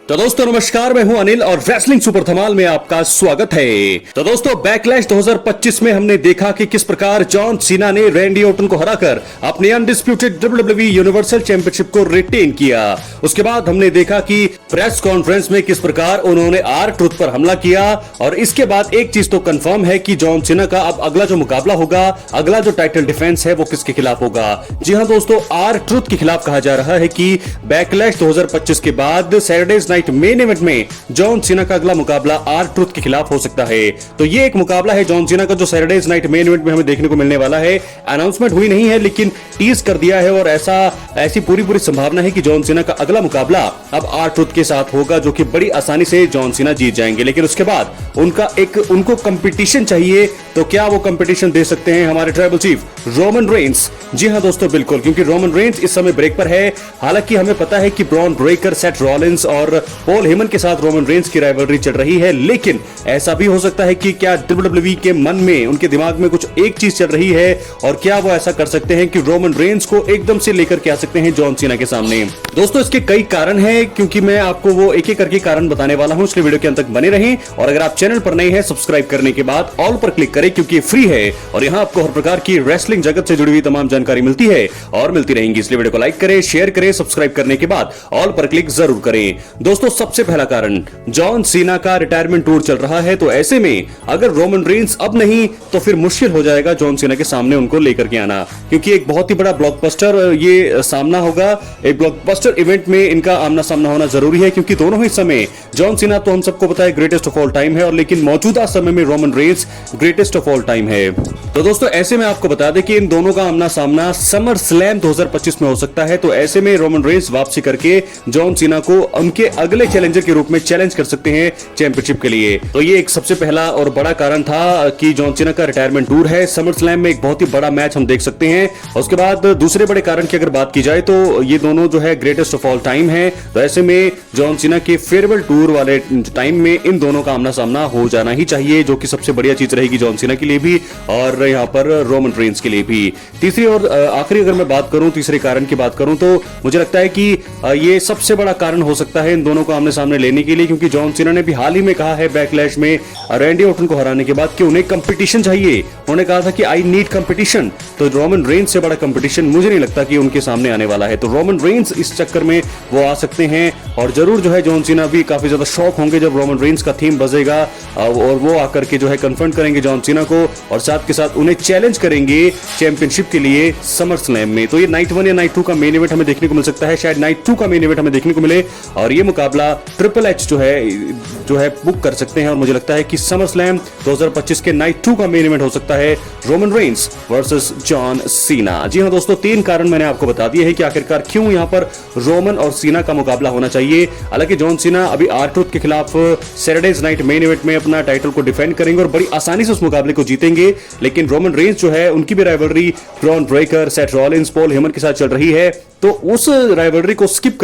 तो दोस्तों नमस्कार, मैं हूं अनिल और रेसलिंग सुपर धमाल में आपका स्वागत है। तो दोस्तों बैकलैश 2025 में हमने देखा कि किस प्रकार जॉन सीना ने रैंडी ऑर्टन को हराकर अपनी अनडिस्प्यूटेड WWE यूनिवर्सल चैंपियनशिप को रिटेन किया। उसके बाद हमने देखा कि प्रेस कॉन्फ्रेंस में किस प्रकार उन्होंने आर ट्रुथ पर हमला किया और इसके बाद एक चीज तो कंफर्म है कि जॉन सीना का अब अगला जो मुकाबला होगा, अगला जो टाइटल डिफेंस है वो किसके खिलाफ होगा। जी हां दोस्तों, आर ट्रुथ के खिलाफ कहा जा रहा है कि बैकलैश 2025 के बाद सैटरडे नाइट मेन इवेंट में जॉन सीना का अगला मुकाबला आर ट्रुथ के खिलाफ हो सकता है। तो ये एक मुकाबला है जॉन सीना का जो सैटरडे नाइट मेन इवेंट में हमें देखने को मिलने वाला है। अनाउंसमेंट हुई नहीं है लेकिन टीज कर दिया है और ऐसी पूरी संभावना है कि जॉन सीना का अगला मुकाबला अब आर ट्रुथ के साथ होगा, जो कि बड़ी आसानी से जॉन सीना जीत जाएंगे। लेकिन उसके बाद उनको कंपटीशन चाहिए। तो क्या वो कंपटीशन दे सकते हैं हमारे ट्राइबल चीफ रोमन रेंस? जी हां दोस्तों, बिल्कुल, क्योंकि रोमन रेंस इस समय ब्रेक पर है। हालांकि हमें पता है कि ब्रॉन ब्रेकर, सेथ रॉलिंस और पॉल हेमन के साथ रोमन रेंस की राइवलरी चल रही है, लेकिन ऐसा भी हो सकता है कि क्या WWE के मन में, उनके दिमाग में कुछ एक चीज चल रही है और क्या वो ऐसा कर सकते हैं कि रोमन रेंस को एकदम से लेकर के आ सकते हैं जॉन सीना के सामने। दोस्तों इसके कई कारण हैं, क्योंकि मैं आपको वो एक एक करके कारण बताने वाला हूं, इसलिए वीडियो के अंत तक बने रहें। और अगर आप चैनल पर नए हैं, सब्सक्राइब करने के बाद ऑल पर क्लिक करें, क्योंकि फ्री है और यहां आपको हर प्रकार की रेसलिंग जगत से जुड़ी हुई तमाम जानकारी मिलती है और मिलती रहेंगी। इसलिए वीडियो को लाइक करें, शेयर करें, सब्सक्राइब करने के बाद ऑल पर क्लिक जरूर करें। दोस्तों सबसे पहला कारण, जॉन सीना का रिटायरमेंट टूर चल रहा है, तो ऐसे में अगर रोमन रेंस अब नहीं तो फिर मुश्किल हो जाएगा जॉन सीना के सामने उनको लेकर के आना, क्योंकि एक बहुत ही बड़ा ब्लॉकबस्टर ये सामना होगा। एक ब्लॉकबस्टर इवेंट में इनका आमना सामना होना जरूरी है, क्योंकि दोनों ही समय जॉन सीना तो हम सबको पता है ग्रेटेस्ट ऑफ ऑल टाइम है, और लेकिन मौजूदा समय में Roman Reigns greatest of all time है। तो दोस्तों ऐसे में आपको बता दें कि इन दोनों का आमना सामना समर स्लैम 2025 में हो सकता है। तो ऐसे में रोमन रेंस वापसी करके जॉन सीना को उनके अगले चैलेंजर के रूप में चैलेंज कर सकते हैं चैंपियनशिप के लिए। तो ये एक सबसे पहला और बड़ा कारण था कि जॉन सीना का रिटायरमेंट टूर है। समर स्लैम में एक बहुत ही बड़ा मैच हम देख सकते हैं। उसके बाद दूसरे बड़े कारण की अगर बात की जाए तो ये दोनों जो है ग्रेटेस्ट ऑफ ऑल टाइम है। तो ऐसे में जॉन सीना के फेयरवेल टूर वाले टाइम में इन दोनों का आमना सामना हो जाना ही चाहिए, जो कि सबसे बढ़िया चीज रहेगी जॉन सीना के लिए भी और यहाँ पर रोमन रेंस के लिए भी। तीसरी और आखिरी अगर मैं बात करूं, तीसरे कारण की बात करूं, तो मुझे लगता है कि ये सबसे बड़ा कारण हो सकता है इन दोनों को आमने सामने लेने के लिए, क्योंकि जॉन सीना ने भी हाल ही में कहा है बैकलैश में रैंडी ऑर्टन को हराने के बाद कि उन्हें कंपटीशन चाहिए। उन्होंने कहा था कि आई नीड कंपटीशन। तो रोमन रेंस से बड़ा कंपटीशन मुझे नहीं लगता कि उनके सामने आने वाला है। तो रोमन रेंस इस चक्कर में वो आ सकते हैं और जरूर जो है जॉन सीना भी काफी ज्यादा शॉक होंगे जब रोमन रेंस का थीम बजेगा और वो आकर के जो है कन्फ्रंट करेंगे जॉन सीना को और साथ के साथ उन्हें चैलेंज करेंगे चैंपियनशिप के लिए समर स्लैम में। तो ये नाइट 1 या नाइट 2 का मेन इवेंट हमें देखने को मिल सकता है, शायद नाइट 2 का मेन इवेंट हमें देखने को मिले और ये मुकाबला ट्रिपल एच जो है बुक कर सकते हैं। और मुझे लगता है कि समर स्लैम 2025 के नाइट 2 का मेन इवेंट हो सकता है Roman Reigns versus John Cena. जी हां दोस्तों, 3 कारण मैंने आपको बता दिए हैं कि आखिरकार क्यों यहां पर रोमन और सीना का मुकाबला होना चाहिए। हालांकि जॉन सीना अभी आर ट्रुथ के खिलाफ सैटरडे नाइट मेन इवेंट में अपना टाइटल को डिफेंड करेंगे और बड़ी आसानी से उस मुकाबले को जीतेंगे। लेकिन रोमन रेंस जो है उनकी भी rivalry Bron Breakker, Seth Rollins, Paul Heyman के साथ चल रही है, तो उस राइवलरी को स्किप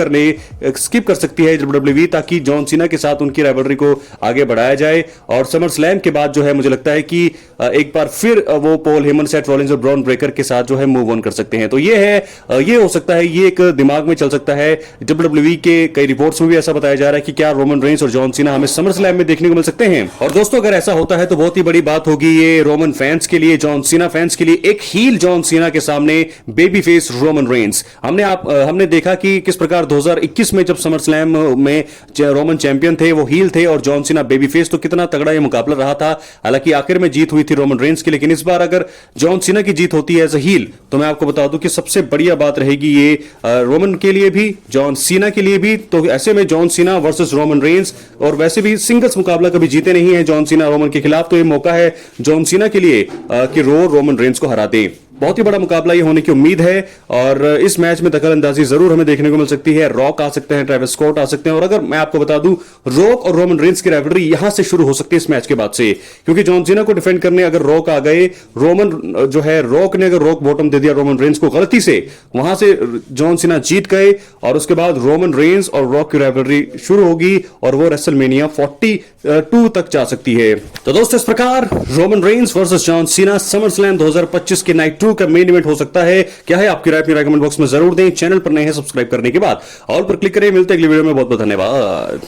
कर सकती है WWE, ताकि जॉन सीना के साथ उनकी राइवलरी को आगे बढ़ाया जाए। और समर स्लैम के बाद जो है मुझे लगता है कि एक बार फिर वो पॉल हेमन, सेथ रॉलिंस और ब्रॉन ब्रेकर के साथ जो है मूव ऑन कर सकते हैं। तो ये हो सकता है, ये एक दिमाग में चल सकता है। WWE के कई रिपोर्ट्स में भी ऐसा बताया जा रहा है कि क्या रोमन रेंस और जॉन सीना हमें समर स्लैम में देखने को मिल सकते हैं। और दोस्तों अगर ऐसा होता है तो बहुत ही बड़ी बात होगी ये रोमन फैंस के लिए, जॉन सीना फैंस के लिए। एक हील जॉन सीना के सामने बेबी फेस रोमन रेंस। हमने देखा कि किस प्रकार 2021 में जब समर स्लैम में रोमन चैंपियन थे वो हील थे और जॉन सीना बेबी फेस, तो कितना तगड़ा ये मुकाबला रहा था। हालांकि आखिर में जीत हुई थी रोमन रेंस की, लेकिन इस बार अगर जॉन सीना की जीत होती है एज अ हील तो मैं आपको बता दूं कि सबसे बढ़िया बात रहेगी ये रोमन के लिए भी, जॉन सीना के लिए भी। तो ऐसे में John Cena versus Roman Reigns, और वैसे भी सिंगल्स मुकाबला कभी जीते नहीं है जॉन सीना रोमन के खिलाफ, तो ये मौका है जॉन सीना के लिए कि रोमन रेंस को हरा दे। बहुत ही बड़ा मुकाबला ये होने की उम्मीद है और इस मैच में दखल अंदाजी जरूर हमें देखने को मिल सकती है। रॉक आ सकते हैं, ट्रेविस स्कॉट आ सकते हैं, और अगर मैं आपको बता दूं रॉक और रोमन रेंस की राइवलरी यहां से शुरू हो सकती है इस मैच के बाद से, क्योंकि जॉन सीना को डिफेंड करने अगर रॉक आ गए, रॉक ने अगर रॉक बॉटम दे दिया रोमन रेंस को गलती से, वहां से जॉन सीना जीत गए और उसके बाद रोमन रेंस और रॉक की राइवलरी शुरू होगी और वो रेसलमेनिया 42 तक जा सकती है। तो दोस्तों इस प्रकार Roman Reigns versus John Cena summer slam 2025 के नाइट 2 टू का मेन इवेंट हो सकता है? क्या है आपकी राय? अपनी राय कमेंट बॉक्स में जरूर दें। चैनल पर नए हैं, सब्सक्राइब करने के बाद ऑल पर क्लिक करें। मिलते हैं अगली वीडियो में। बहुत बहुत धन्यवाद।